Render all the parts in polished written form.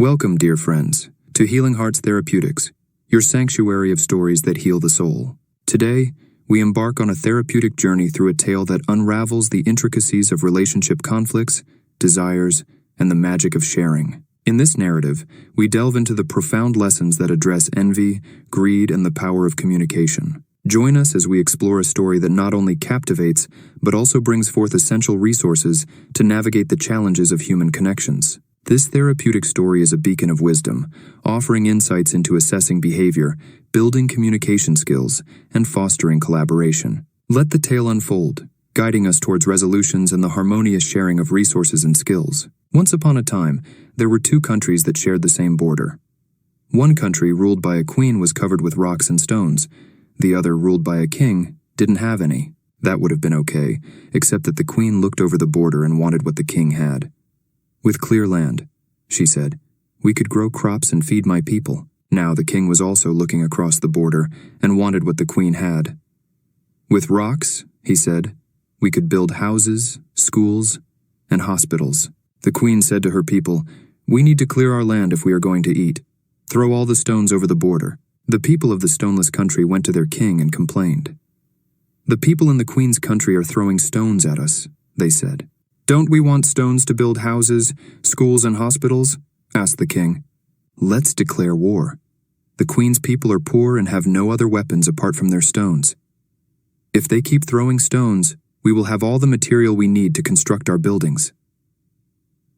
Welcome, dear friends, to Healing Hearts Therapeutics, your sanctuary of stories that heal the soul. Today, we embark on a therapeutic journey through a tale that unravels the intricacies of relationship conflicts, desires, and the magic of sharing. In this narrative, we delve into the profound lessons that address envy, greed, and the power of communication. Join us as we explore a story that not only captivates, but also brings forth essential resources to navigate the challenges of human connections. This therapeutic story is a beacon of wisdom, offering insights into assessing behavior, building communication skills, and fostering collaboration. Let the tale unfold, guiding us towards resolutions and the harmonious sharing of resources and skills. Once upon a time, there were two countries that shared the same border. One country, ruled by a queen, was covered with rocks and stones. The other, ruled by a king, didn't have any. That would have been okay, except that the queen looked over the border and wanted what the king had. "With clear land," she said, "we could grow crops and feed my people." Now the king was also looking across the border and wanted what the queen had. "With rocks," he said, "we could build houses, schools, and hospitals." The queen said to her people, "We need to clear our land if we are going to eat. Throw all the stones over the border." The people of the stoneless country went to their king and complained. "The people in the queen's country are throwing stones at us," they said. "Don't we want stones to build houses, schools, and hospitals?" asked the king. "Let's declare war. The queen's people are poor and have no other weapons apart from their stones. If they keep throwing stones, we will have all the material we need to construct our buildings."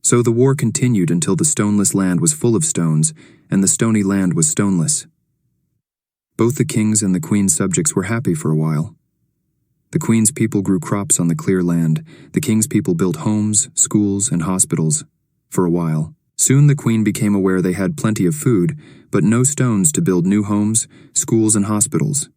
So the war continued until the stoneless land was full of stones, and the stony land was stoneless. Both the king's and the queen's subjects were happy for a while. The queen's people grew crops on the clear land. The king's people built homes, schools, and hospitals. For a while. Soon the queen became aware they had plenty of food, but no stones to build new homes, schools, and hospitals.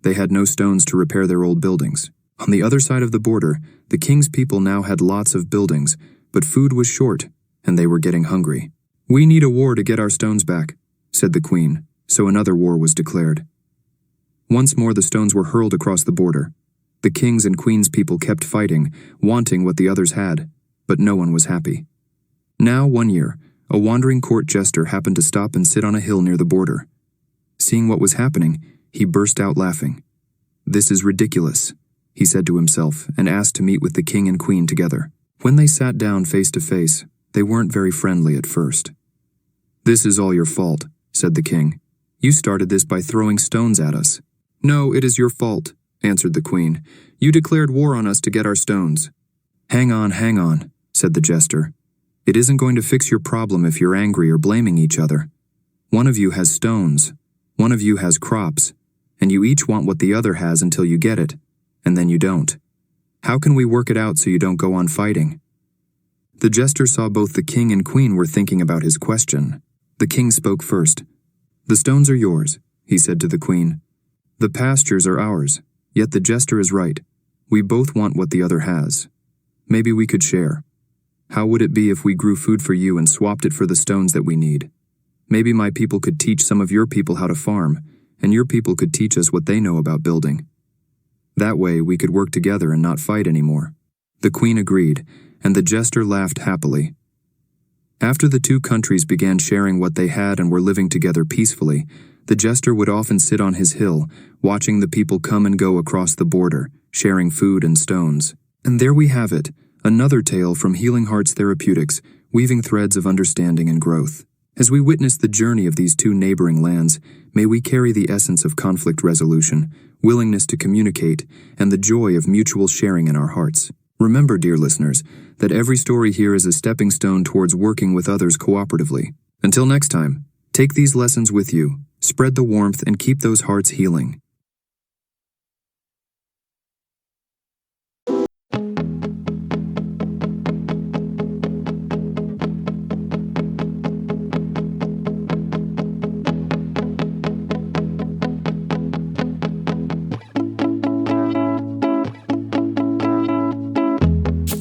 They had no stones to repair their old buildings. On the other side of the border, the king's people now had lots of buildings, but food was short, and they were getting hungry. "We need a war to get our stones back," said the queen, so another war was declared. Once more the stones were hurled across the border. The king's and queen's people kept fighting, wanting what the others had, but no one was happy. Now, one year, a wandering court jester happened to stop and sit on a hill near the border. Seeing what was happening, he burst out laughing. "This is ridiculous," he said to himself, and asked to meet with the king and queen together. When they sat down face to face, they weren't very friendly at first. "This is all your fault," said the king. "You started this by throwing stones at us." "No, it is your fault," answered the queen. "You declared war on us to get our stones." Hang on," said the jester. "It isn't going to fix your problem if you're angry or blaming each other. One of you has stones, one of you has crops, and you each want what the other has until you get it, and then you don't. How can we work it out so you don't go on fighting?" The jester saw both the king and queen were thinking about his question. The king spoke first. "The stones are yours," he said to the queen. "The pastures are ours. Yet the jester is right. We both want what the other has. Maybe we could share. How would it be if we grew food for you and swapped it for the stones that we need? Maybe my people could teach some of your people how to farm, and your people could teach us what they know about building. That way we could work together and not fight anymore." The queen agreed, and the jester laughed happily. After the two countries began sharing what they had and were living together peacefully, the jester would often sit on his hill, watching the people come and go across the border, sharing food and stones. And there we have it, another tale from Healing Hearts Therapeutics, weaving threads of understanding and growth. As we witness the journey of these two neighboring lands, may we carry the essence of conflict resolution, willingness to communicate, and the joy of mutual sharing in our hearts. Remember, dear listeners, that every story here is a stepping stone towards working with others cooperatively. Until next time, take these lessons with you, spread the warmth, and keep those hearts healing.